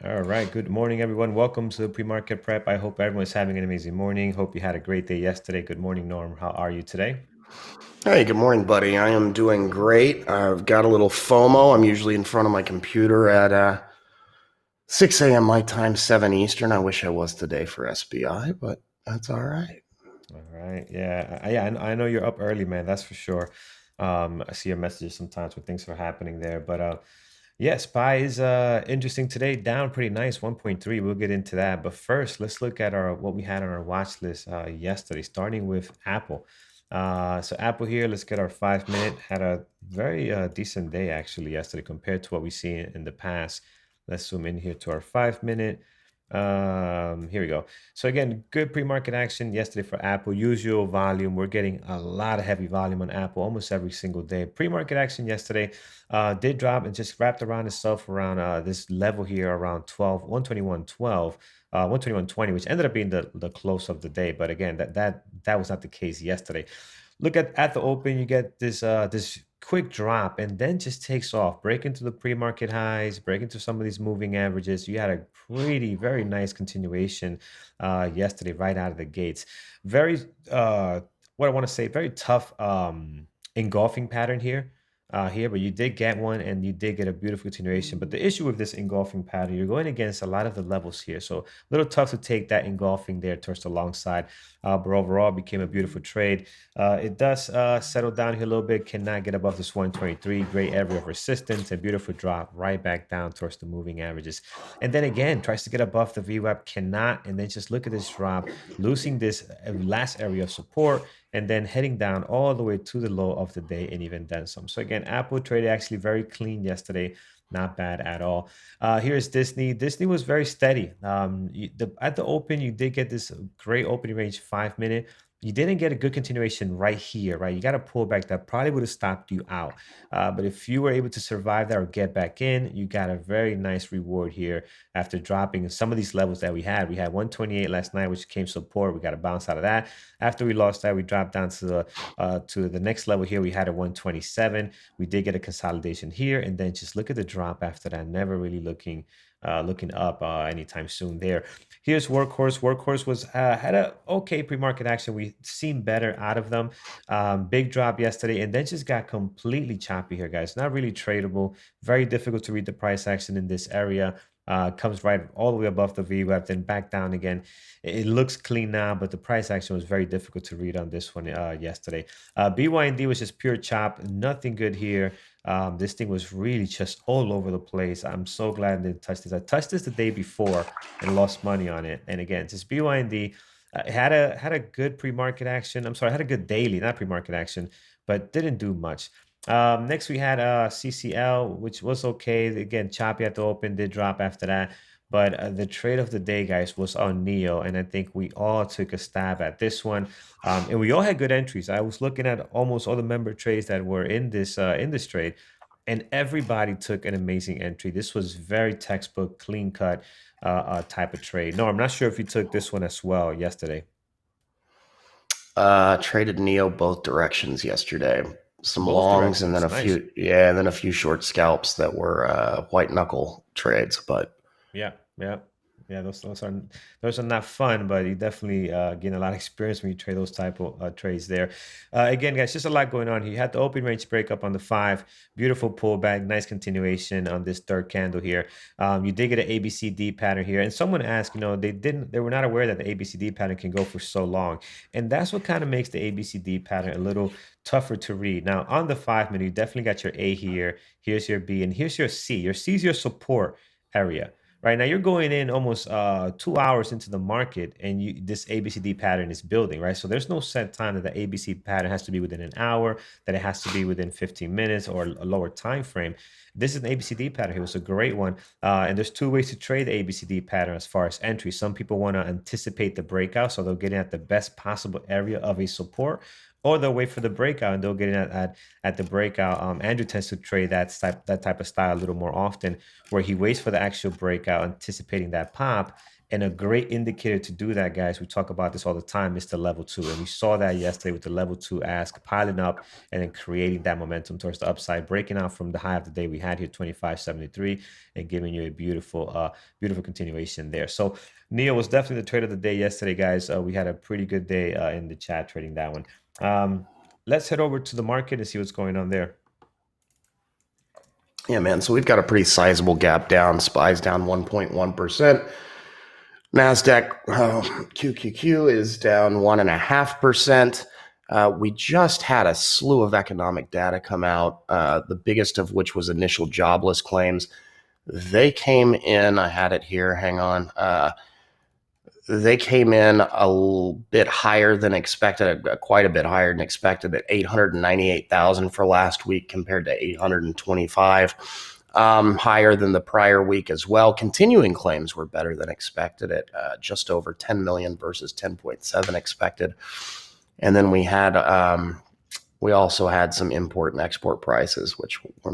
All right. Good morning, everyone. Welcome to Pre-Market Prep. I hope everyone's having an amazing morning. Hope you had a great day yesterday. Good morning, Norm. How are you today? Hey, good morning, buddy. I am doing great. I've got a little FOMO. I'm usually in front of my computer at 6 a.m. my time, 7 Eastern. I wish I was today for SBI, but that's all right. All right. Yeah. I know you're up early, man. That's for sure. I see your messages sometimes when things are happening there. But yeah, SPY is interesting today, down pretty nice, 1.3. We'll get into that. But first, let's look at our what we had on our watch list yesterday, starting with Apple. So Apple here, let's get our 5 minute. Had a very decent day actually yesterday compared to what we see in the past. Let's zoom in here to our 5 minute. Here we go. So again, good pre-market action yesterday for Apple. Usual volume. We're getting a lot of heavy volume on Apple almost every single day. Pre-market action yesterday did drop and just wrapped around itself around this level here around 12, 121.12, 121.20, which ended up being the close of the day. But again, that was not the case yesterday. Look at the open, you get this quick drop and then just takes off, break into the pre-market highs, break into some of these moving averages. You had a very nice continuation yesterday right out of the gates. Very what I want to say, very tough engulfing pattern here, but you did get one and you did get a beautiful continuation. But the issue with this engulfing pattern, you're going against a lot of the levels here. So a little tough to take that engulfing there towards the long side. But overall, became a beautiful trade. It does settle down here a little bit, cannot get above this 123. Great area of resistance, a beautiful drop right back down towards the moving averages. And then again, tries to get above the VWAP, cannot. And then just look at this drop, losing this last area of support and then heading down all the way to the low of the day and even then some. So again, Apple traded actually very clean yesterday. Not bad at all. Here's Disney. Disney was very steady. At the open, you did get this great opening range 5 minute. You didn't get a good continuation right here, right? You got to pull back. That probably would have stopped you out. But if you were able to survive that or get back in, you got a very nice reward here after dropping some of these levels that we had. We had 128 last night, which came support. We got to bounce out of that. After we lost that, we dropped down to the next level here. We had a 127. We did get a consolidation here, and then just look at the drop after that. Never really looking up anytime soon there. Here's Workhorse. Workhorse was had a okay pre-market action. We seen better out of them. Big drop yesterday, and then just got completely choppy here, guys. Not really tradable. Very difficult to read the price action in this area. Comes right all the way above the VWAP, then back down again. It looks clean now, but the price action was very difficult to read on this one yesterday. BYND was just pure chop, nothing good here. This thing was really just all over the place. I'm so glad they touched this. I touched this the day before and lost money on it. And again, just BYND had a good pre-market action. I'm sorry, had a good daily, not pre-market action, but didn't do much. Next we had CCL, which was okay. Again, choppy at the open, did drop after that. But the trade of the day, guys, was on Neo, and I think we all took a stab at this one, and we all had good entries. I was looking at almost all the member trades that were in this trade, and everybody took an amazing entry. This was very textbook, clean cut type of trade. No, I'm not sure if you took this one as well yesterday. Traded Neo both directions yesterday. Some Both longs and then directions, a nice. few, yeah, and then a few short scalps that were white knuckle trades. But Yeah, yeah, yeah. Those are not fun, but you definitely gain a lot of experience when you trade those type of trades there. Again, guys, just a lot going on here. You had the open range break up on the 5, beautiful pullback, nice continuation on this third candle here. You did get an ABCD pattern here, and someone asked, they were not aware that the ABCD pattern can go for so long, and that's what kind of makes the ABCD pattern a little tougher to read. Now on the 5 minute, you definitely got your A here. Here's your B, and here's your C. Your C is your support area. Right now, you're going in almost 2 hours into the market, and this ABCD pattern is building, right? So there's no set time that the ABC pattern has to be within an hour, that it has to be within 15 minutes or a lower time frame. This is an ABCD pattern. It was a great one, and there's two ways to trade the ABCD pattern as far as entry. Some people want to anticipate the breakout, so they'll get in at the best possible area of a support, or they'll wait for the breakout and they'll get in at the breakout. Andrew tends to trade that type of style a little more often, where he waits for the actual breakout, anticipating that pop, And a great indicator to do that, guys, we talk about this all the time, is the level two. And we saw that yesterday with the level two ask piling up and then creating that momentum towards the upside, breaking out from the high of the day we had here, 25.73, and giving you a beautiful continuation there. So Neil was definitely the trade of the day yesterday, guys. We had a pretty good day in the chat trading that one. Let's head over to the market and see what's going on there. Yeah, man. So we've got a pretty sizable gap down. SPY's down 1.1%. NASDAQ QQQ is down 1.5%. We just had a slew of economic data come out, the biggest of which was initial jobless claims. They came in, I had it here, hang on. They came in a bit higher than expected, quite a bit higher than expected, at 898,000 for last week compared to 825, higher than the prior week as well. Continuing claims were better than expected at just over 10 million versus 10.7 expected. And then we also had some import and export prices, which were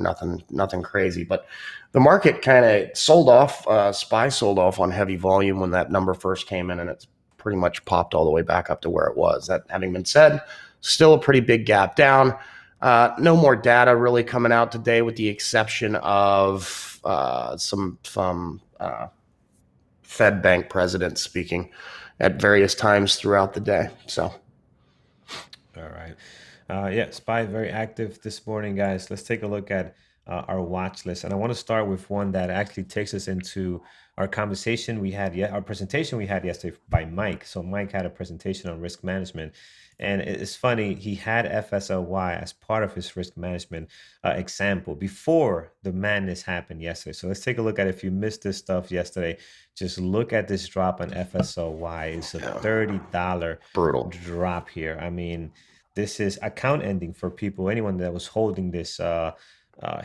nothing crazy. But the market kind of sold off. SPY sold off on heavy volume when that number first came in, and it's pretty much popped all the way back up to where it was. That having been said, still a pretty big gap down. No more data really coming out today, with the exception of some Fed bank presidents speaking at various times throughout the day. So All right. Yeah, SPY very active this morning, guys. Let's take a look at our watch list. And I want to start with one that actually takes us into our conversation we had, our presentation we had yesterday by Mike. So Mike had a presentation on risk management. And it's funny, he had FSLY as part of his risk management example before the madness happened yesterday. So let's take a look at it. If you missed this stuff yesterday, just look at this drop on FSLY. It's a yeah, $30 brutal. drop here. I mean, this is account ending for people, anyone that was holding this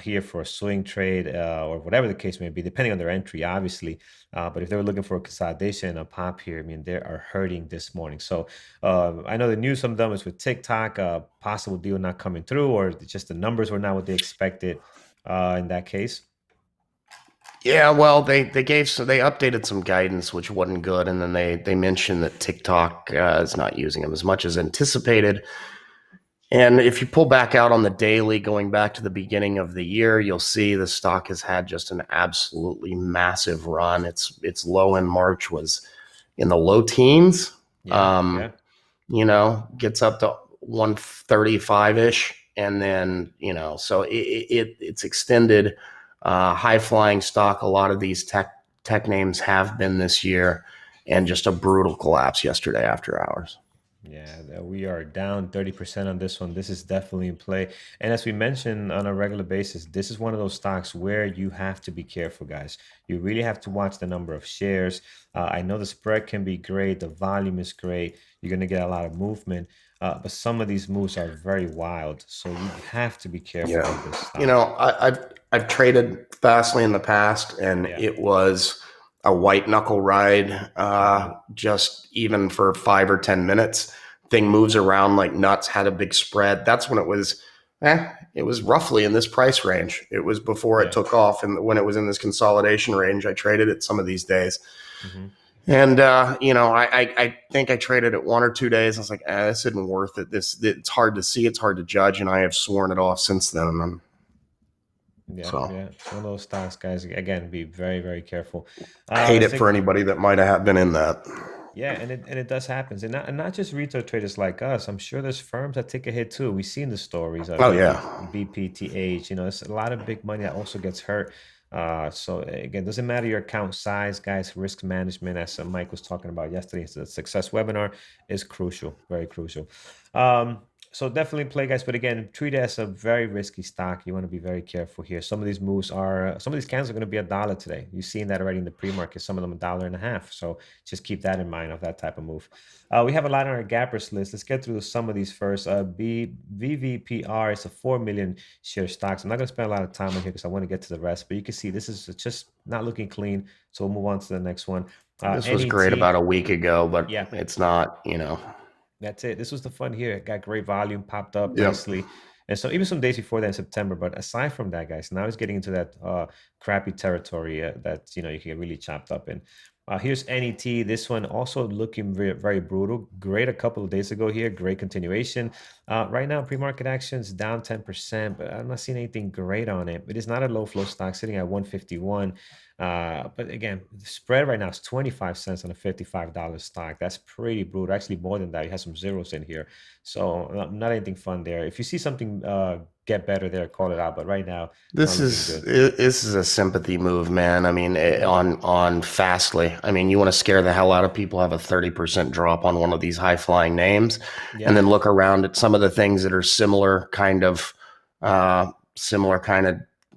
here for a swing trade or whatever the case may be, depending on their entry, obviously. But if they were looking for a consolidation, a pop here, I mean, they are hurting this morning. So I know the news from them is with TikTok, possible deal not coming through, or just the numbers were not what they expected in that case. Yeah, well, they updated some guidance which wasn't good, and then they mentioned that TikTok is not using them as much as anticipated. And if you pull back out on the daily, going back to the beginning of the year, you'll see the stock has had just an absolutely massive run. Its low in March was in the low teens. Yeah, Um, yeah. Gets up to 135 ish, and then so it's extended. High flying stock. A lot of these tech names have been this year, and just a brutal collapse yesterday after hours. Yeah, we are down 30% on this one. This is definitely in play. And as we mentioned on a regular basis, this is one of those stocks where you have to be careful, guys. You really have to watch the number of shares. I know the spread can be great, the volume is great. You're going to get a lot of movement, but some of these moves are very wild. So you have to be careful Yeah, with this stock. I've traded Fastly in the past, and Yeah. it was a white knuckle ride. Hmm. Just even for 5 or 10 minutes, thing moves around like nuts. Had a big spread. That's when it was. It was roughly in this price range. It was before it Yeah. took off, and when it was in this consolidation range, I traded it some of these days. Hmm. And I think I traded it 1 or 2 days. I was like, this isn't worth it. It's hard to see, it's hard to judge, and I have sworn it off since then. And Yeah. so Yeah. It's one of those stocks, guys. Again, be very, very careful. I hate Let's it for take. anybody that might have been in that. Yeah, and it does happens, and not just retail traders like us. I'm sure there's firms that take a hit too. We've seen the stories of Oh yeah, BPTH. You know, it's a lot of big money that also gets hurt. So again, doesn't matter your account size, guys. Risk management, as Mike was talking about yesterday, it's a success webinar, is crucial, very crucial. Um, so definitely play, guys. But again, treat it as a very risky stock. You want to be very careful here. Some of these moves are, some of these cans are going to be $1 today. You've seen that already in the pre-market. Some of them $1.50. So just keep that in mind of that type of move. We have a lot on our gappers list. Let's get through some of these first. VVPR is a 4 million share stocks. I'm not going to spend a lot of time on here because I want to get to the rest. But you can see this is just not looking clean. So we'll move on to the next one. this was great about NET. a week ago, but Yeah. it's not. That's it. This was the fun here. It got great volume, popped up Yep. nicely. And so even some days before that in September. But aside from that, guys, now it's getting into that crappy territory that you can get really chopped up in. Here's NET. This one also looking very, very brutal. Great a couple of days ago here. Great continuation. Right now, pre-market actions down 10%, but I'm not seeing anything great on it. It is not a low flow stock sitting at 151. But again, the spread right now is 25 cents on a $55 stock. That's pretty brutal. Actually, more than that. You have some zeros in here. So not anything fun there. If you see something get better there, call it out. But right now, not looking good. This is a sympathy move, man. I mean, Mhm. on Fastly. I mean, you want to scare the hell out of people, have a 30% drop on one of these high flying names, and Yeah. then look around at some of the things that are similar kind of Mhm.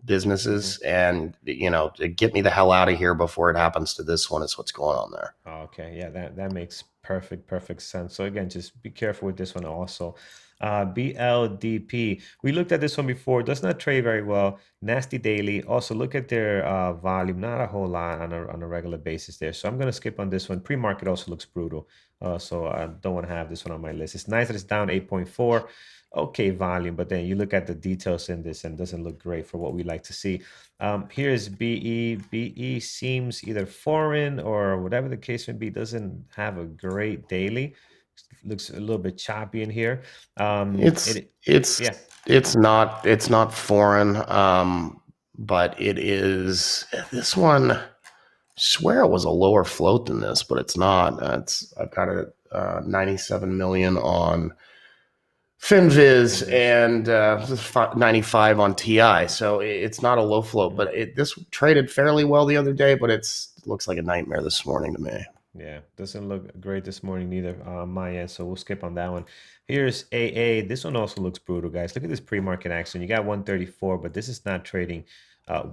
businesses, and get me the hell out of here before it happens to this one. Is what's going on there. Okay, yeah, that makes perfect sense. So again, just be careful with this one also. BLDP. We looked at this one before. Does not trade very well. Nasty daily. Also, look at their volume. Not a whole lot on a regular basis there. So I'm gonna skip on this one. Pre-market also looks brutal. So I don't want to have this one on my list. It's nice that it's down 8.4. Okay, volume, but then you look at the details in this and it doesn't look great for what we like to see. Here's BE. BE seems either foreign or whatever the case may be, doesn't have a great daily. Looks a little bit choppy in here. It's It, it's yeah. it's not foreign, but it is this one. Swear it was a lower float than this, but it's not. It's I've got a 97 million on Finviz And this, and 95 on TI. So it's not a low float, mhm. but this traded fairly well the other day, but it looks like a nightmare this morning to me. Yeah, doesn't look great this morning neither on my end, so we'll skip on that one. Here's AA. This one also looks brutal, guys. Look at this pre-market action. You got 134, but this is not trading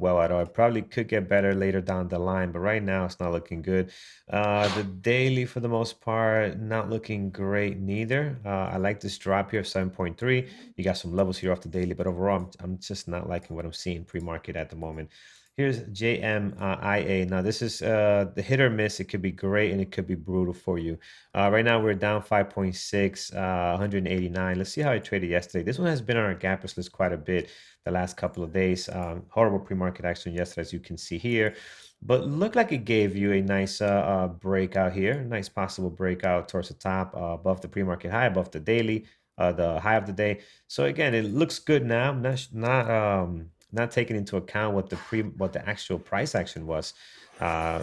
well at all. It probably could get better later down the line, but right now it's not looking good. The daily, for the most part, not looking great neither. I like this drop here of 7.3. You got some levels here off the daily, but overall, I'm just not liking what I'm seeing pre-market at the moment. Here's JMIA. Now, this is the hit or miss. It could be great and it could be brutal for you. Right now, we're down 5.6, 189. Let's see how it traded yesterday. This one has been on our gappers list quite a bit the last couple of days. Horrible pre-market action yesterday, as you can see here. But looked like it gave you a nice breakout here. Nice possible breakout towards the top, above the pre-market high, above the daily, the high of the day. So again, it looks good now. Not taking into account what the actual price action was.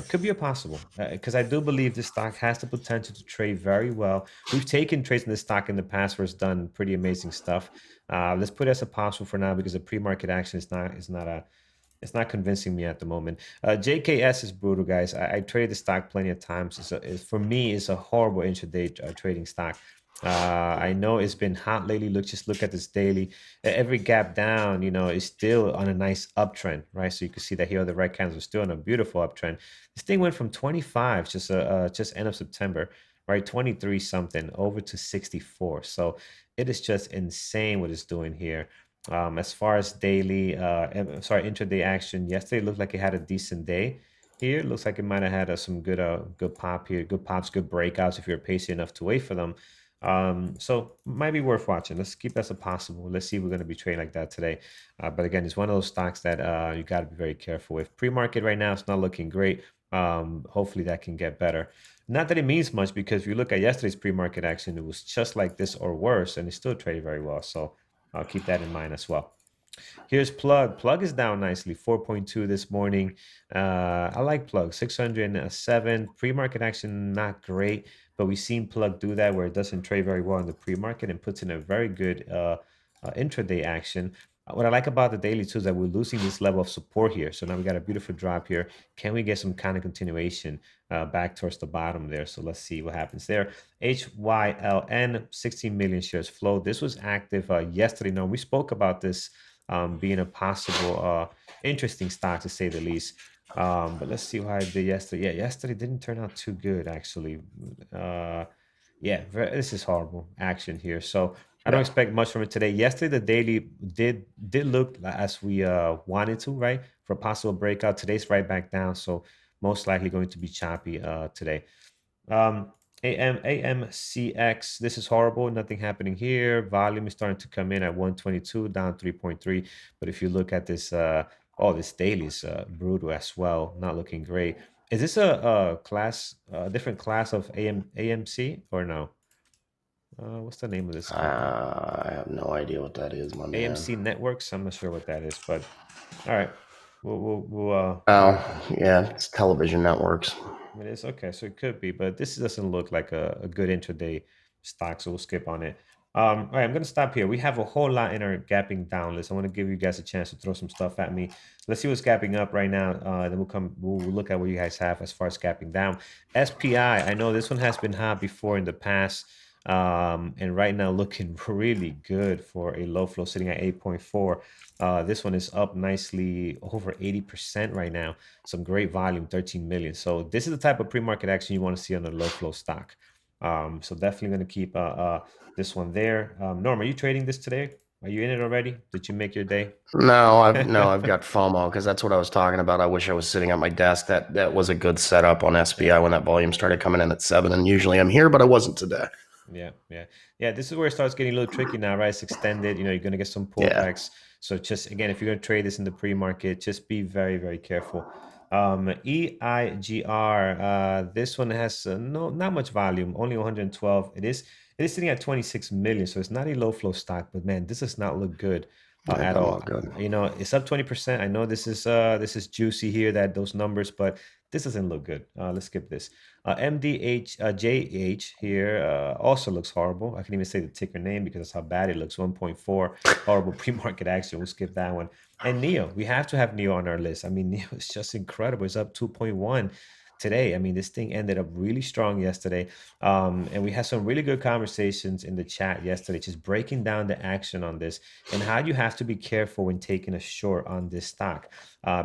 Could be a possible because I do believe this stock has the potential to trade very well. We've taken trades in this stock in the past where it's done pretty amazing stuff. Let's put it as a possible for now because the pre-market action is not a it's not convincing me at the moment. JKS is brutal, guys. I traded the stock plenty of times. For me, it's a horrible intraday trading stock. I know it's been hot lately. Just look at this daily. Every gap down, is still on a nice uptrend, right? So you can see that here the red candles are still on a beautiful uptrend. This thing went from 25 just end of September, right? 23 something over to 64. So it is just insane what it's doing here. As far as daily, sorry, intraday action, yesterday looked like it had a decent day. Here looks like it might have had some good pop here, good pops, good breakouts if you're patient enough to wait for them. So might be worth watching. Let's keep that as a possible. Let's see if we're going to be trading like that today. But again, it's one of those stocks that you got to be very careful with. Pre-market right now, it's not looking great. Hopefully that can get better. Not that it means much because if you look at yesterday's pre-market action, it was just like this or worse, and it still traded very well. So I'll keep that in mind as well. Here's Plug. Plug is down nicely, 4.2 this morning. I like Plug, 607. Pre-market action, not great, but we've seen Plug do that where it doesn't trade very well in the pre-market and puts in a very good intraday action. What I like about the daily too is that we're losing this level of support here. So now we got a beautiful drop here. Can we get some kind of continuation back towards the bottom there? So let's see what happens there. HYLN, 16 million shares flow. This was active yesterday. Now, we spoke about this being a possible interesting stock to say the least. But let's see how I did yesterday. Yeah, yesterday didn't turn out too good actually. Uh, yeah, this is horrible action here. So I don't Yeah. expect much from it today. Yesterday the daily did look as we wanted to, right? For a possible breakout. Today's right back down, so most likely going to be choppy today. Um, AMCX, this is horrible. Nothing happening here. Volume is starting to come in at 122, down 3.3. But if you look at this, this daily is brutal as well. Not looking great. Is this a class, a different class of AMC or no? What's the name of this company? I have no idea what that is, my man. AMC Networks. I'm not sure what that is, but all right, we'll look. Oh, yeah, it's television networks. It is okay, so it could be, but this doesn't look like a good intraday stock, so we'll skip on it. All right, I'm gonna stop here. We have a whole lot in our gapping down list. I want to give you guys a chance to throw some stuff at me. Let's see what's gapping up right now. Then we'll look at what you guys have as far as gapping down. SPI, I know this one has been hot before in the past, and right now looking really good for a low flow, sitting at 8.4. This one is up nicely over 80% right now. Some great volume, 13 million. So this is the type of pre-market action you want to see on a low flow stock. So definitely going to keep this one there. Norm, are you trading this today? Are you in it already? Did you make your day? No, I've got FOMO because that's what I was talking about. I wish I was sitting at my desk. That was a good setup on Yeah. SPI when that volume started coming in at 7, and usually I'm here, but I wasn't today. Yeah. This is where it starts getting a little tricky now, right? It's extended. You're going to get some Yeah, pullbacks. So just again, if you're going to trade this in the pre-market, just be very, very careful. EIGR. This one has not much volume, only 112. It is sitting at 26 million, so it's not a low flow stock. But man, this does not look good it at doesn't all. look good. It's up 20%. I know this is juicy here, that those numbers, but this doesn't look good. Let's skip this. MDHJH here also looks horrible. I can even say the ticker name because that's how bad it looks. 1.4, horrible pre-market action. We'll skip that one. And Neo, we have to have Neo on our list. I mean, Neo is just incredible. It's up 2.1 today. I mean, this thing ended up really strong yesterday. And we had some really good conversations in the chat yesterday, just breaking down the action on this and how you have to be careful when taking a short on this stock.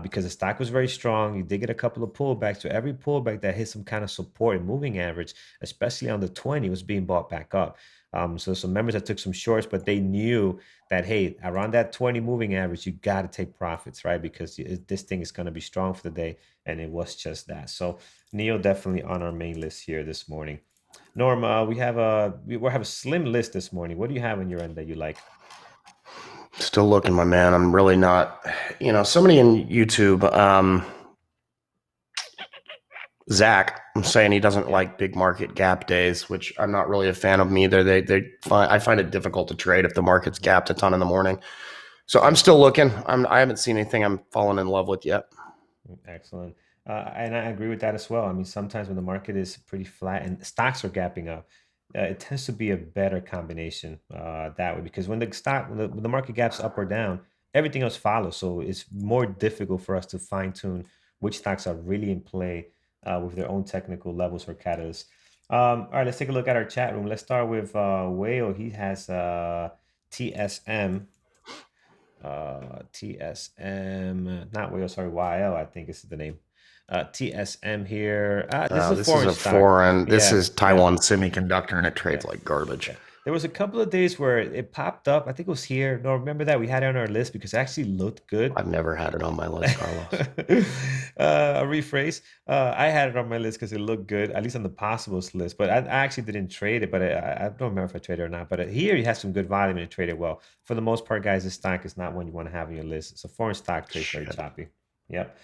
Because the stock was very strong. You did get a couple of pullbacks. So every pullback that hit some kind of support and moving average, especially on the 20, was being bought back up. So some members that took some shorts, but they knew that, hey, around that 20 moving average, you got to take profits, right? Because this thing is going to be strong for the day. And it was just that. So Neo definitely on our main list here this morning. Norm, we have a slim list this morning. What do you have on your end that you like? Still looking, my man. I'm really not. Somebody in YouTube, Zach, I'm saying he doesn't Yeah. like big market gap days, which I'm not really a fan of them either. I find it difficult to trade if the market's Mhm. gapped a ton in the morning. So I'm Yeah. still looking. I haven't seen anything I'm falling in love with yet. Excellent. And I agree with that as well. I mean, sometimes when the market is pretty flat and stocks are gapping up, it tends to be a better combination that way because when the market gaps up or down, everything else follows. So it's more difficult for us to fine tune which stocks are really in play with their own technical levels or catalysts. All right, let's take a look at our chat room. Let's start with Whale. He has TSM. TSM, not Whale, sorry, YL, I think is the name. TSM here. This is a This is foreign a stock. foreign. This Yeah, is yeah, Taiwan Semiconductor, and it yeah, trades like garbage. yeah. There was a couple of days where it popped up. I think it was here. No, remember that we had it on our list because it actually looked good. I've never had it on my list, Carlos. A rephrase. I had it on my list because it looked good, at least on the possibles list. But I actually didn't trade it. But I don't remember if I traded it or not. But here you have some good volume and it traded well. For the most part, guys, this stock is not one you want to have on your list. It's a foreign stock, trades very Shit. choppy. Yep.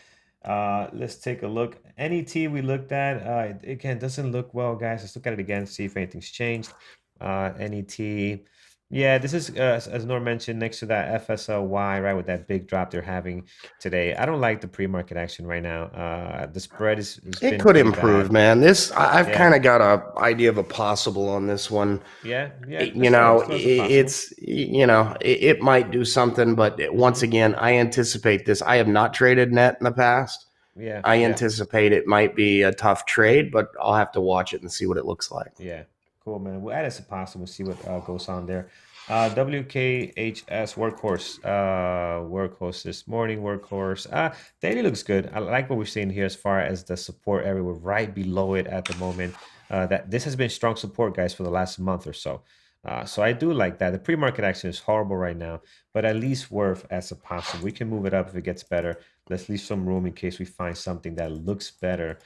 Let's take a look. NET we looked at. Again, doesn't look well, guys. Let's look at it again, see if anything's changed. NET. Yeah, this is as Norm mentioned, next to that FSLY, right, with that big drop they're having today. I don't like the pre-market action right now. The spread has It been could pretty improve, bad. man. I've Yeah, kind of got a idea of a possible on this one. yeah. Let's throw some possible. It might do something, but once Hmm. again, I anticipate this. I have not traded net in the past. I Yeah. anticipate it might be a tough trade, but I'll have to watch it and see what it looks like. Yeah, cool, man. We'll add as a possible, see what goes on there. WKHS workhorse this morning, workhorse. Daily looks good. I like what we're seeing here as far as the support area. We're right below it at the moment. That this has been strong support, guys, for the last month or so. So I do like that. The pre-market action is horrible right now, but at least worth as a possible. We can move it up if it gets better. Let's leave some room in case we find something that looks better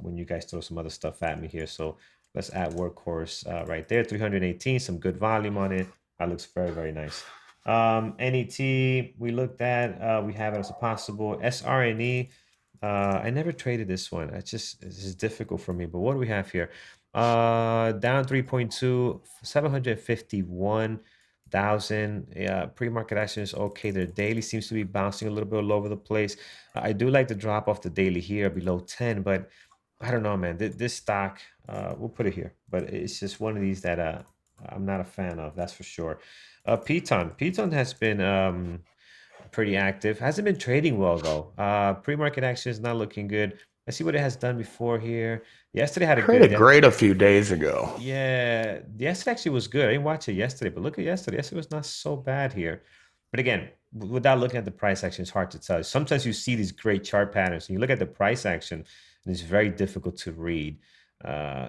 when you guys throw some other stuff at me here. So let's add workhorse right there, 318, some good volume on it. That looks very, very nice. NET, we looked at, we have it as a possible. SRNE, I never traded this one. It's just difficult for me. But what do we have here? Down 3.2, 751,000. Yeah, pre-market action is okay. Their daily seems to be bouncing a little bit all over the place. I do like the drop off the daily here below 10, but I don't know, man. This stock, we'll put it here, but it's just one of these that I'm not a fan of, that's for sure. Piton has been pretty active. Hasn't been trading well though. Pre-market action is not looking good. Let's see what it has done before here. Yesterday had a good Traded day. great a few days ago. Yeah, yesterday actually was good. I didn't watch it yesterday, but look at yesterday. Yesterday was not so bad here. But again, without looking at the price action, it's hard to tell. Sometimes you see these great chart patterns, and you look at the price action, and it's very difficult to read.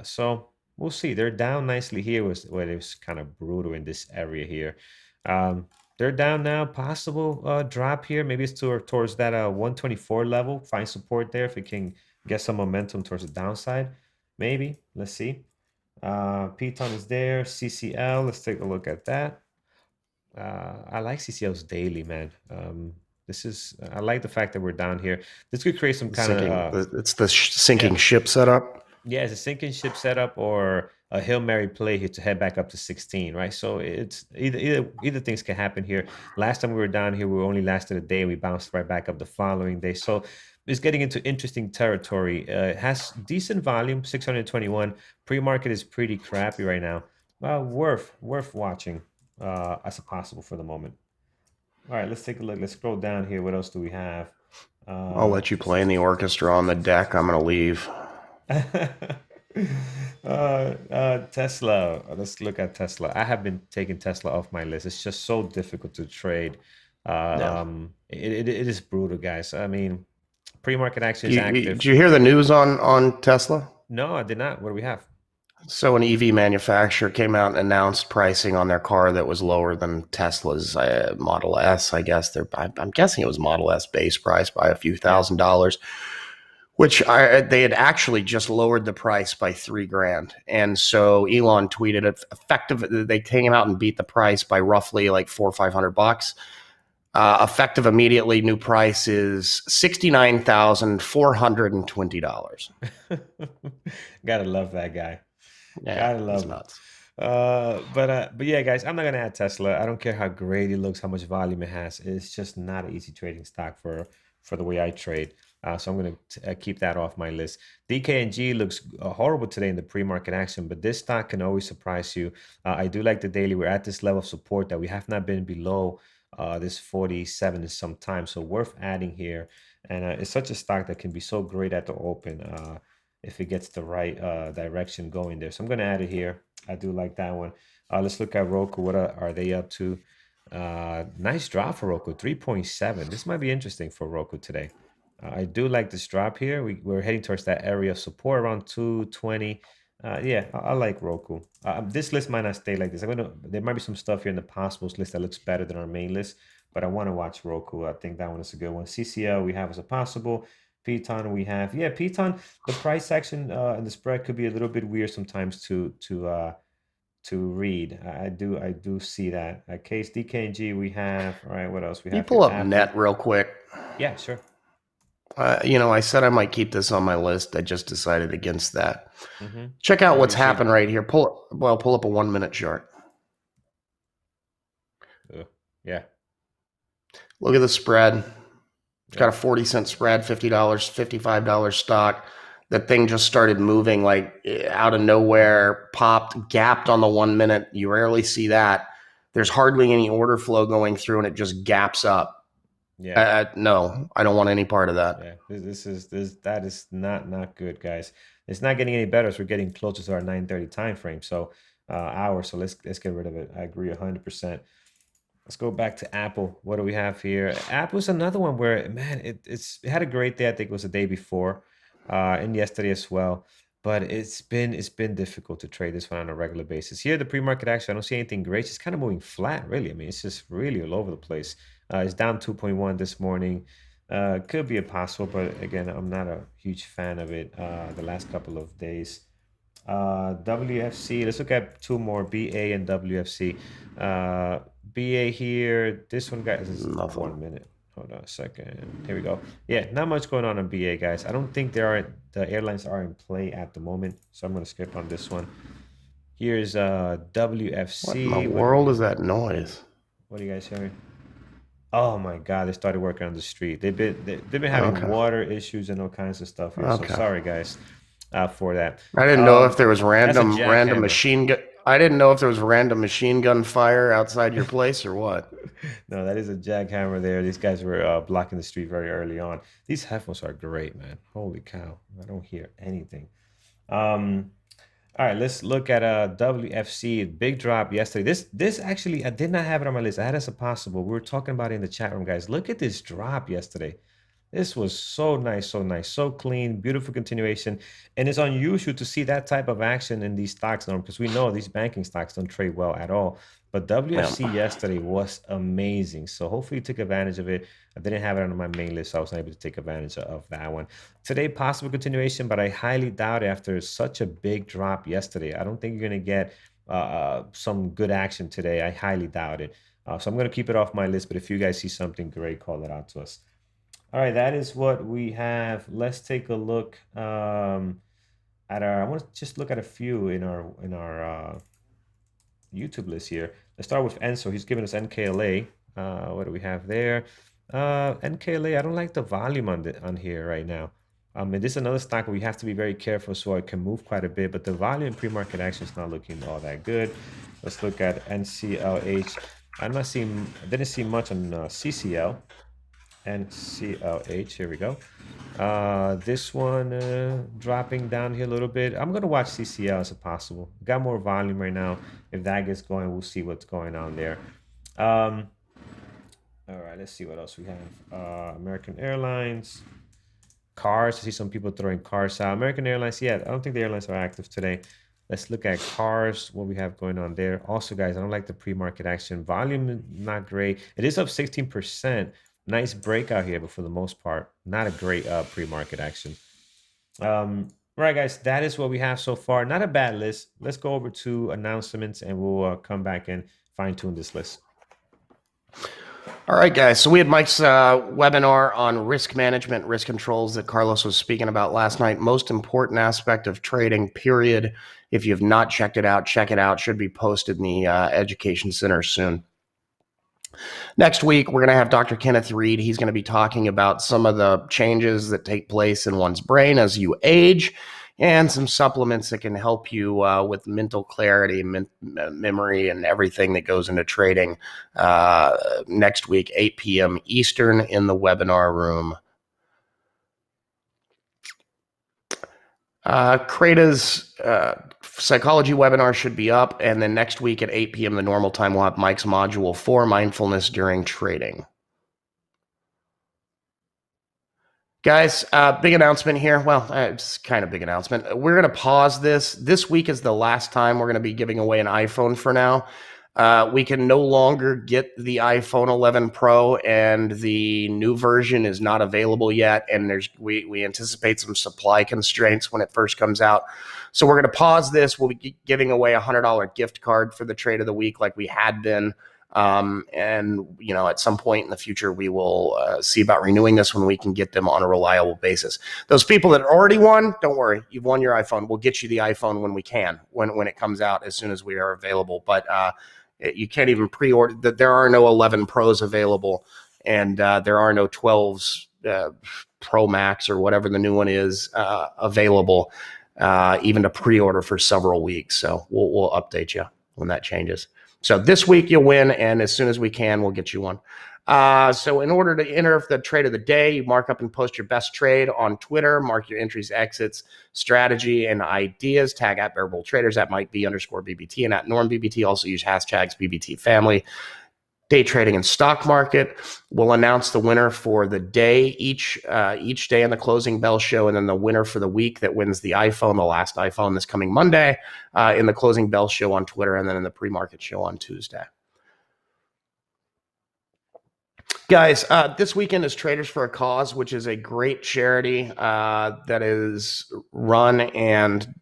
So we'll see. They're down nicely here, was where it was kind of brutal in this area here. Um, they're down now. Possible drop here. Maybe it's towards that 124 level. Find support there if it can get some momentum towards the downside. Maybe. Let's see. Piton is there. CCL. Let's take a look at that. I like CCL's daily, man. I like the fact that we're down here. This could create some kind of It's the yeah, sinking ship setup. yeah, it's a sinking ship setup or a Hail Mary play here to head back up to 16, right? So it's either things can happen here. Last time we were down here, we only lasted a day. We bounced right back up the following day. So it's getting into interesting territory. It has decent volume, 621. Pre-market is pretty crappy right now. Well, worth watching as a possible for the moment. All right, let's take a look. Let's scroll down here. What else do we have? I'll let you play in the orchestra on the deck. I'm gonna leave. Tesla. Let's look at Tesla. I have been taking Tesla off my list. It's just so difficult to trade. Yeah. It is brutal, guys. I mean, pre-market action is Did active. you hear the news on Tesla? No, I did not. What do we have? So an EV manufacturer came out and announced pricing on their car that was lower than Tesla's Model S. I guess I'm guessing it was Model S base price by a few Yeah. $1,000s, they had actually just lowered the price by $3,000. And so Elon tweeted effective. They came out and beat the price by roughly like $400 or $500. Effective immediately, new price is $69,420. Gotta love that guy. Yeah, Gotta he's love him. nuts. But yeah, guys, I'm not gonna add Tesla. I don't care how great it looks, how much volume it has. It's just not an easy trading stock for the way I trade. So I'm gonna keep that off my list. DKNG looks horrible today in the pre-market action, but this stock can always surprise you. I do like the daily. We're at this level of support that we have not been below this 47 in some time, so worth adding here. And it's such a stock that can be so great at the open. If it gets the right direction going there. So I'm going to add it here. I do like that one. Let's look at Roku. What are they up to? Nice drop for Roku, 3.7. This might be interesting for Roku today. I do like this drop here. We're heading towards that area of support around 220. Yeah, I like Roku. This list might not stay like this. There might be some stuff here in the possibles list that looks better than our main list, but I want to watch Roku. I think that one is a good one. CCL we have as a possible. Piton we have. Yeah, Piton, the price action and the spread could be a little bit weird sometimes to read. I do see that. Case DKNG we have. All right, what else we Can you have here? pull up net Apple. real quick? Yeah, sure. I said I might keep this on my list. I just decided against that. Mm-hmm. Check out What do what's we see? happened right here. Pull up a 1 minute chart. Yeah, Look at the spread. It's got yeah, a 40-cent spread, $50, $55 stock. That thing just started moving like out of nowhere, popped, gapped on the 1 minute. You rarely see that. There's hardly any order flow going through, and it just gaps up. yeah. No, I don't want any part of that. Yeah, that is not good, guys. It's not getting any better as we're getting closer to our 9:30 time frame. So hour. So let's get rid of it. I agree 100%. Let's go back to Apple. What do we have here? Apple's another one where, man, it had a great day. I think it was the day before, and yesterday as well. But it's been difficult to trade this one on a regular basis. Here, the pre-market action, I don't see anything great. It's kind of moving flat, really. I mean, it's just really all over the place. It's down 2.1 this morning. Could be a possible, but again, I'm not a huge fan of it the last couple of days. WFC, let's look at two more, BA and WFC. BA here, this one, guys, is Nothing. 1 minute. Hold on a second. Here we go. Yeah, not much going on BA, guys. I don't think the airlines are in play at the moment, so I'm gonna skip on this one. Here's What in the WFC. What do we world is have? that noise? What are you guys hearing? Oh my God, they started working on the street. They've been having Okay. water issues and all kinds of stuff here. So Okay. sorry guys for that. I didn't know if there was That's a random jackhammer. machine gun. I didn't know if there was random machine gun fire outside your place or what. No, that is a jackhammer there. These guys were blocking the street very early on. These headphones are great, man. Holy cow. I don't hear anything. Um, all right, let's look at WFC. Big drop yesterday. This actually I did not have it on my list. I had it as a possible. We were talking about it in the chat room, guys. Look at this drop yesterday. This was so nice, so nice, so clean, beautiful continuation. And it's unusual to see that type of action in these stocks now because we know these banking stocks don't trade well at all. But Yeah. WFC yesterday was amazing. So hopefully you took advantage of it. I didn't have it on my main list, so I was not able to take advantage of that one. Today, possible continuation, but I highly doubt it after such a big drop yesterday. I don't think you're going to get some good action today. I highly doubt it. So I'm going to keep it off my list. But if you guys see something great, call it out to us. All right, that is what we have. Let's take a look at our. I want to just look at a few in our YouTube list here. Let's start with Enso. He's giving us NKLA. What do we have there? NKLA. I don't like the volume on here right now. And this is another stock where we have to be very careful so it can move quite a bit, but the volume pre-market action is not looking all that good. Let's look at NCLH. I didn't see much on CCL. NCLH. Here we go. This one dropping down here a little bit. I'm gonna watch CCL as a possible. Got more volume right now. If that gets going, we'll see what's going on there. All right, let's see what else we have. American Airlines, cars. I see some people throwing cars out. American Airlines, yeah, I don't think the airlines are active today. Let's look at cars, what we have going on there. Also, guys, I don't like the pre-market action. Volume, not great. It is up 16%. Nice breakout here, but for the most part, not a great pre-market action. Right, guys, that is what we have so far. Not a bad list. Let's go over to announcements and we'll come back and fine-tune this list. All right, guys. So we had Mike's webinar on risk management, risk controls that Carlos was speaking about last night. Most important aspect of trading, period. If you have not checked it out, check it out. Should be posted in the Education Center soon. Next week, we're going to have Dr. Kenneth Reed. He's going to be talking about some of the changes that take place in one's brain as you age and some supplements that can help you with mental clarity, memory, and everything that goes into trading next week, 8 p.m. Eastern in the webinar room. Creda's psychology webinar should be up, and then next week at 8 p.m. the normal time, we'll have Mike's module 4, mindfulness during trading. Guys, big announcement here. Well, it's kind of big announcement. We're going to pause this. This week is the last time we're going to be giving away an iPhone for now. We can no longer get the iPhone 11 Pro, and the new version is not available yet. And we anticipate some supply constraints when it first comes out. So we're going to pause this. We'll be giving away a $100 gift card for the trade of the week, like we had been. And at some point in the future, we will see about renewing this when we can get them on a reliable basis. Those people that already won, don't worry, you've won your iPhone. We'll get you the iPhone when we can, when it comes out, as soon as we are available. But you can't even pre-order. That there are no 11 Pros available, and there are no 12s Pro Max or whatever the new one is available, even to pre-order for several weeks. So we'll update you when that changes. So this week you'll win, and as soon as we can, we'll get you one. So in order to enter the trade of the day, you mark up and post your best trade on Twitter, mark your entries, exits, strategy, and ideas, tag at Bearable Traders, at Mike_BBT, and at NormBBT. Also use hashtags BBT Family. Day trading and stock market. We'll announce the winner for the day each day in the closing bell show, and then the winner for the week that wins the iPhone, the last iPhone this coming Monday, in the closing bell show on Twitter, and then in the pre-market show on Tuesday. Guys, this weekend is Traders for a Cause, which is a great charity that is run and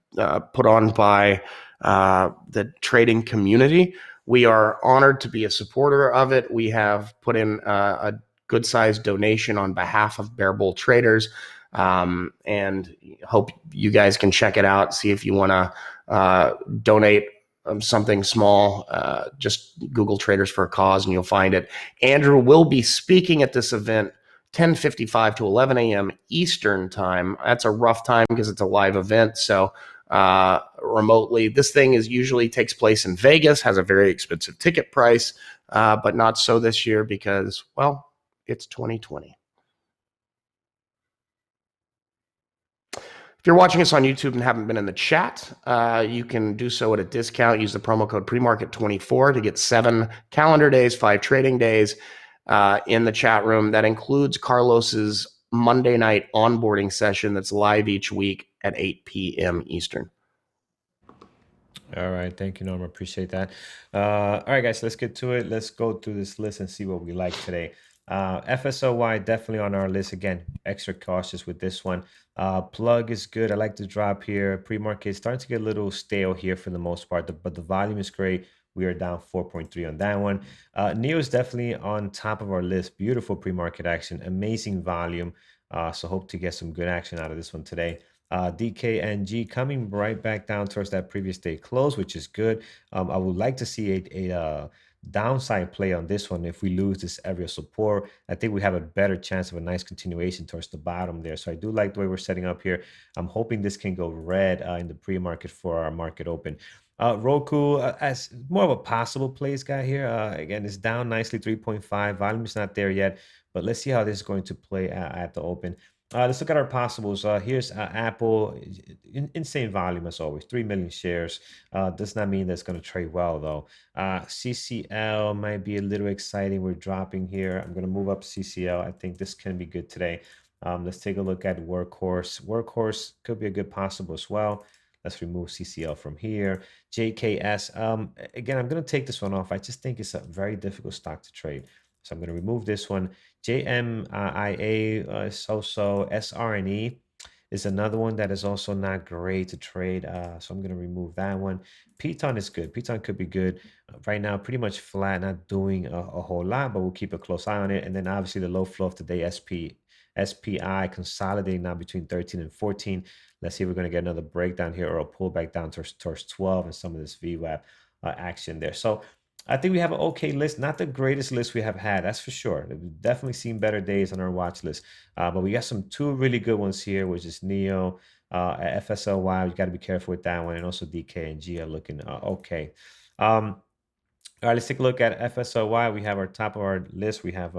put on by the trading community. We are honored to be a supporter of it. We have put in a good sized donation on behalf of Bear Bull Traders. And hope you guys can check it out. See if you want to donate something small. Just Google Traders for a Cause and you'll find it. Andrew will be speaking at this event 10:55 to 11 a.m. Eastern time. That's a rough time because it's a live event. So remotely, this thing is usually takes place in Vegas, has a very expensive ticket price, but not so this year because, well, it's 2020. If you're watching us on YouTube and haven't been in the chat, you can do so at a discount. Use the promo code premarket24 to get 7 calendar days, 5 trading days in the chat room. That includes Carlos's Monday night onboarding session that's live each week at 8 p.m. Eastern. All right, thank you, Norm. Appreciate that. All right, guys, let's get to it. Let's go through this list and see what we like today. FSOY definitely on our list again. Extra cautious with this one. Plug is good. I like the drop here. Pre-market starting to get a little stale here for the most part, but the volume is great. We are down 4.3 on that one. Neo is definitely on top of our list. Beautiful pre-market action, amazing volume. So hope to get some good action out of this one today. DKNG coming right back down towards that previous day close, which is good. I would like to see a downside play on this one. If we lose this area of support, I think we have a better chance of a nice continuation towards the bottom there. So I do like the way we're setting up here. I'm hoping this can go red in the pre-market for our market open. Roku as more of a possible plays guy here. Again, it's down nicely 3.5. Volume is not there yet, but let's see how this is going to play at the open. Let's look at our possibles. Here's Apple, insane volume as always, 3 million shares. Does not mean that's going to trade well though. CCL might be a little exciting. We're dropping here. I'm going to move up CCL. I think this can be good today. Let's take a look at Workhorse. Workhorse could be a good possible as well. Let's remove CCL from here. JKS. Again, I'm going to take this one off. I just think it's a very difficult stock to trade. So I'm going to remove this one. JMIA is also SRNE is another one that is also not great to trade. So I'm going to remove that one. Piton is good. Piton could be good. Right now, pretty much flat, not doing a whole lot, but we'll keep a close eye on it. And then obviously the low flow of the day, SPI consolidating now between 13 and 14. Let's see if we're going to get another breakdown here or a pullback down towards 12 and some of this VWAP action there. So I think we have an okay list, not the greatest list we have had, that's for sure. We've definitely seen better days on our watch list, but we got two really good ones here, which is Neo, FSLY. You got to be careful with that one, and also DK and G are looking okay. All right, let's take a look at FSOY. We have our top of our list. We have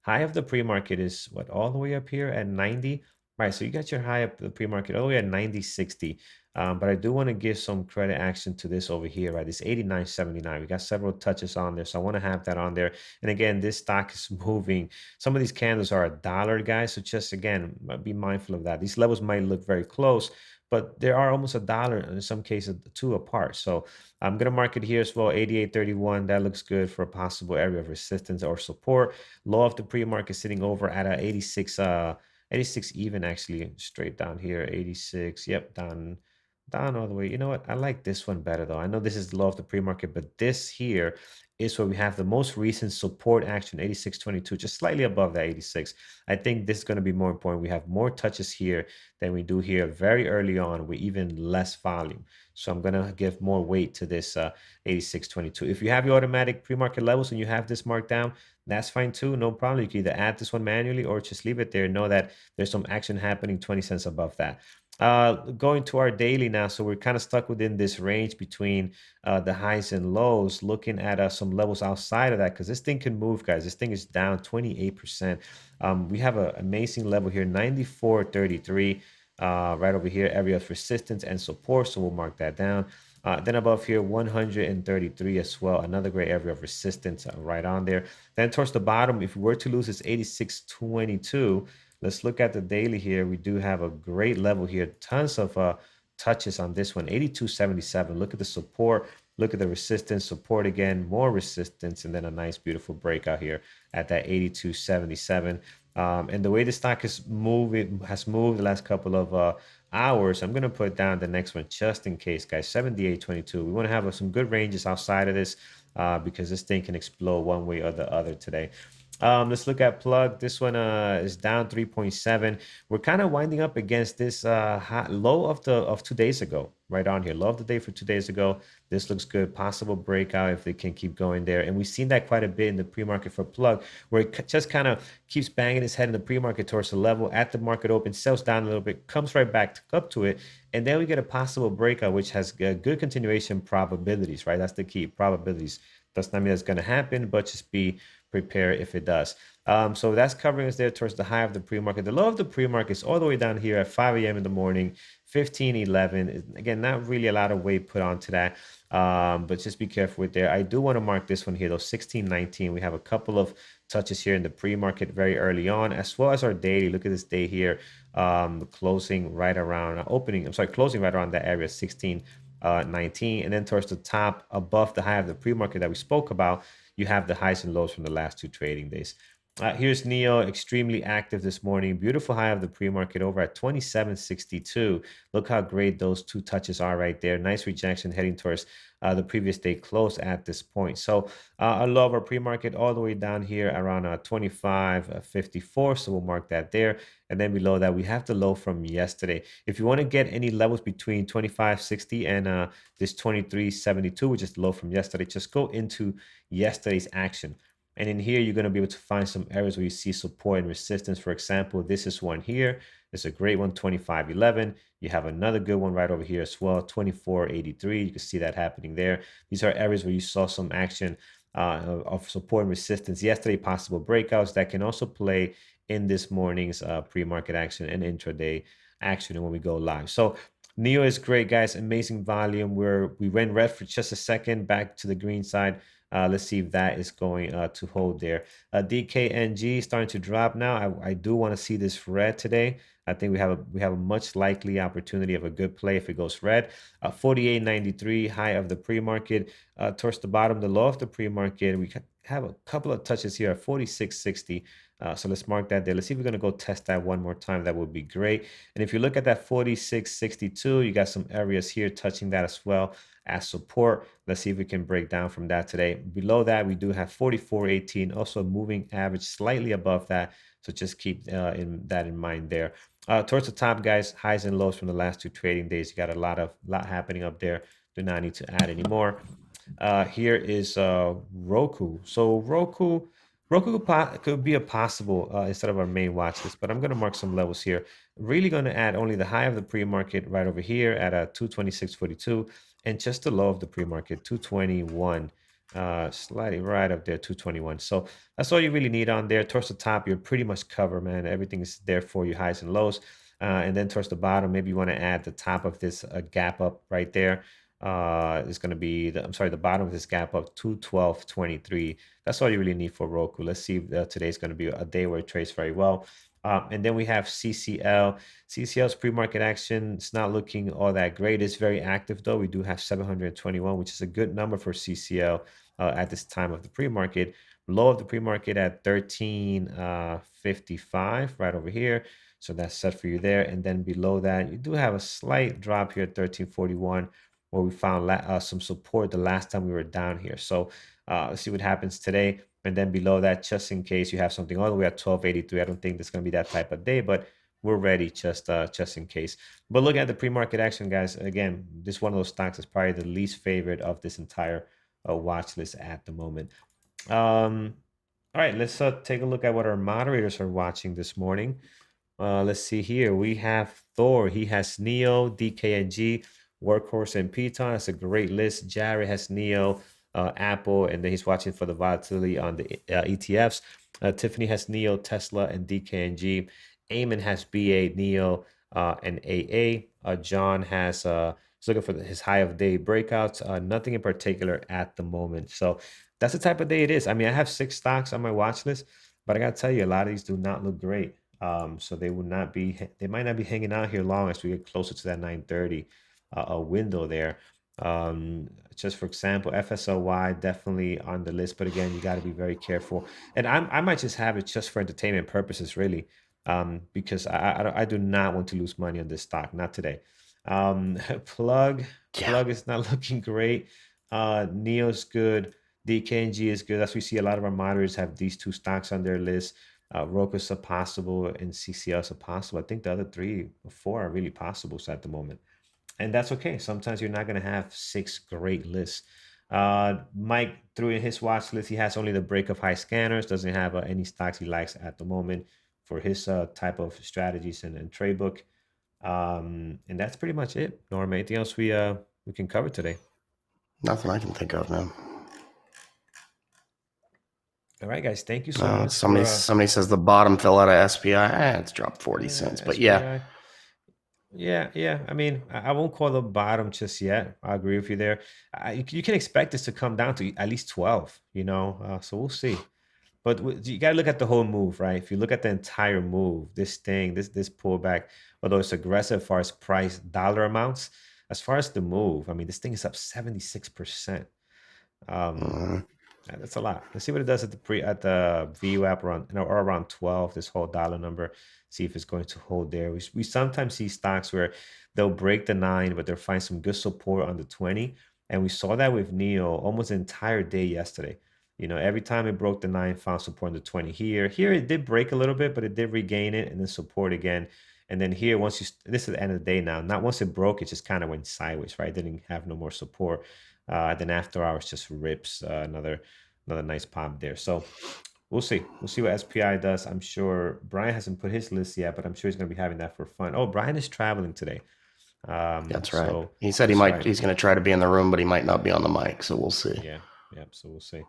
high of the pre-market is what, all the way up here at 90. Right, so you got your high up the pre-market all the way at 90.60. But I do want to give some credit action to this over here, right? This 89.79. We got several touches on there, so I want to have that on there. And again, this stock is moving. Some of these candles are $1, guys. So just again, be mindful of that. These levels might look very close, but there are almost $1 in some cases, two apart. So I'm going to mark it here as well, 88.31. That looks good for a possible area of resistance or support. Low of the pre-market sitting over at a 86, 86 even, actually, straight down here, 86. Yep, down all the way. You know what? I like this one better though. I know this is the low of the pre-market, but this here is where we have the most recent support action, 86.22, just slightly above that 86. I think this is going to be more important. We have more touches here than we do here very early on with even less volume. So I'm going to give more weight to this 86.22. If you have your automatic pre-market levels and you have this marked down, that's fine too. No problem. You can either add this one manually or just leave it there. Know that there's some action happening 20 cents above that. Going to our daily now, so we're kind of stuck within this range between the highs and lows, looking at some levels outside of that, because this thing can move, guys. This thing is down 28%. We have an amazing level here, 94.33, right over here, area of resistance and support, so we'll mark that down. Then above here, 133 as well, another great area of resistance right on there. Then towards the bottom, if we were to lose this 86.22, let's look at the daily here. We do have a great level here. Tons of touches on this one. 82.77. Look at the support. Look at the resistance. Support again. More resistance. And then a nice, beautiful breakout here at that 82.77. And the way the stock has moved the last couple of hours, I'm going to put down the next one just in case, guys. 78.22. We want to have some good ranges outside of this because this thing can explode one way or the other today. Let's look at plug. This one is down 3.7. We're kind of winding up against this low of 2 days ago, right on here. Low of the day for 2 days ago. This looks good. Possible breakout if they can keep going there. And we've seen that quite a bit in the pre-market for plug, where it just kind of keeps banging its head in the pre-market towards the level at the market open, sells down a little bit, comes right back up to it, and then we get a possible breakout, which has good continuation probabilities, right? That's the key, probabilities. Does not mean that's going to happen, but just be prepared if it does. So that's covering us there towards the high of the pre-market. The low of the pre-market is all the way down here at 5 a.m. in the morning, 15:11. Again, not really a lot of weight put onto that, but just be careful with there. I do want to mark this one here, though, 16:19. We have a couple of touches here in the pre-market very early on, as well as our daily. Look at this day here, closing right around opening. I'm sorry, closing right around that area, 16:19, and then towards the top above the high of the pre-market that we spoke about, you have the highs and lows from the last two trading days. Here's Neo, extremely active this morning. Beautiful high of the pre-market over at 27.62. Look how great those two touches are right there. Nice rejection heading towards the previous day close at this point. So I love our pre-market all the way down here around 25.54. So we'll mark that there. And then below that, we have the low from yesterday. If you want to get any levels between 25.60 and this 23.72, which is the low from yesterday, just go into yesterday's action. And in here, you're going to be able to find some areas where you see support and resistance. For example, this is one here. It's a great one, 25.11. You have another good one right over here as well, 24.83. You can see that happening there. These are areas where you saw some action of support and resistance yesterday, possible breakouts that can also play in this morning's pre-market action and intraday action when we go live. So Neo is great, guys. Amazing volume. We went red for just a second, back to the green side. Let's see if that is going to hold there. DKNG starting to drop now. I do want to see this red today. I think we have a much likely opportunity of a good play if it goes red. 48.93 high of the pre-market. Towards the bottom, the low of the pre-market. We have a couple of touches here at 46.60. So let's mark that there. Let's see if we're going to go test that one more time. That would be great. And if you look at that 46.62, you got some areas here touching that as well as support. Let's see if we can break down from that today. Below that, we do have 44.18, also a moving average slightly above that. So just keep that in mind there. Towards the top, guys, highs and lows from the last two trading days. You got a lot happening up there. Do not need to add anymore. Here is Roku. So Roku could be a possible instead of our main watch list, but I'm going to mark some levels here. Really going to add only the high of the pre-market right over here at 226.42, and just the low of the pre-market 221, slightly right up there, 221. So that's all you really need on there. Towards the top, you're pretty much covered, man. Everything is there for you, highs and lows. And then towards the bottom, maybe you want to add the top of this gap up right there. Is going to be the bottom of this gap up 212.23. That's all you really need for Roku. Let's see if today's going to be a day where it trades very well. And then we have CCL. CCL's pre-market action, it's not looking all that great. It's very active though. We do have 721, which is a good number for CCL at this time of the pre-market. Low of the pre-market at 13.55 right over here. So that's set for you there. And then below that, you do have a slight drop here at 13.41, where we found some support the last time we were down here. So let's see what happens today. And then below that, just in case you have something all the way at 12.83, I don't think there's going to be that type of day, but we're ready just in case. But look at the pre-market action, guys. Again, this one of those stocks is probably the least favorite of this entire watch list at the moment. All right, let's take a look at what our moderators are watching this morning. Let's see here. We have Thor. He has Neo, DKNG, Workhorse, and Piton. That's a great list. Jared has Neo, Apple, and then he's watching for the volatility on the ETFs. Tiffany has Neo, Tesla, and DKNG. Eamon has BA, Neo, and AA. John has he's looking for his high of day breakouts. Nothing in particular at the moment. So that's the type of day it is. I mean, I have 6 stocks on my watch list, but I gotta tell you, a lot of these do not look great. So they might not be hanging out here long as we get closer to that 9:30 a window there. Just for example, FSLY definitely on the list, but again, you got to be very careful. And I might just have it just for entertainment purposes, really, because I do not want to lose money on this stock, not today. Plug Yeah. is not looking great. Neo's good. DKNG is good. As we see, a lot of our moderators have these two stocks on their list. Roku's a possible and CCL is a possible. I think the other three or four are really possibles at the moment. And that's okay. Sometimes you're not going to have six great lists. Mike threw in his watch list. He has only the break of high scanners, doesn't have any stocks he likes at the moment for his type of strategies and trade book. And that's pretty much it. Norm, anything else we can cover today? Nothing I can think of, man. All right, guys. Thank you so much Somebody for somebody says the bottom fell out of SPI. It's dropped 40 cents, but yeah, SPI. Yeah. I mean, I won't call the bottom just yet. I agree with you there. You can expect this to come down to at least 12, so we'll see. But you got to look at the whole move, right? If you look at the entire move, this pullback, although it's aggressive as far as price dollar amounts, as far as the move, I mean, this thing is up 76%. Um, uh, that's a lot. Let's see what it does at the VWAP around, or around 12, this whole dollar number. See if it's going to hold there. We sometimes see stocks where they'll break the 9, but they'll find some good support on the 20. And we saw that with Neo almost the entire day yesterday. Every time it broke the 9, found support on the 20 here. Here it did break a little bit, but it did regain it and then support again. And then here, this is the end of the day now. Not once it broke, it just kind of went sideways, right? It didn't have no more support. Then after hours just rips another nice pop there. So we'll see. We'll see what SPI does. I'm sure Brian hasn't put his list yet, but I'm sure he's going to be having that for fun. Oh, Brian is traveling today. that's right. So He said that's right. he's going to try to be in the room, but he might not be on the mic. So we'll see. Yeah. Yep. So we'll see.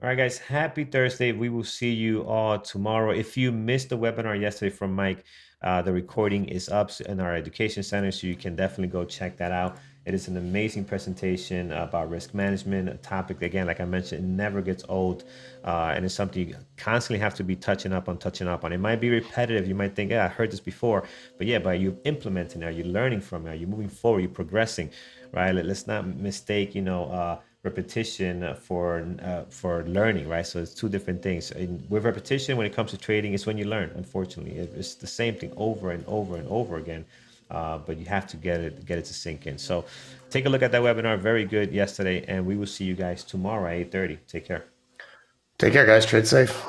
All right, guys, happy Thursday. We will see you all tomorrow. If you missed the webinar yesterday from Mike, the recording is up in our education center, so you can definitely go check that out. It is an amazing presentation about risk management, a topic, again, like I mentioned, it never gets old, and it's something you constantly have to be touching up on. It might be repetitive. You might think, yeah, I heard this before, but yeah, but you implementing it, you're learning from it, you're moving forward, you're progressing, right? Let's not mistake, repetition for learning, right? So it's two different things. And with repetition, when it comes to trading, it's when you learn. Unfortunately, it's the same thing over and over and over again. But you have to get it to sink in. So take a look at that webinar. Very good yesterday, and we will see you guys tomorrow at 8:30. Take care. Take care, guys. Trade safe.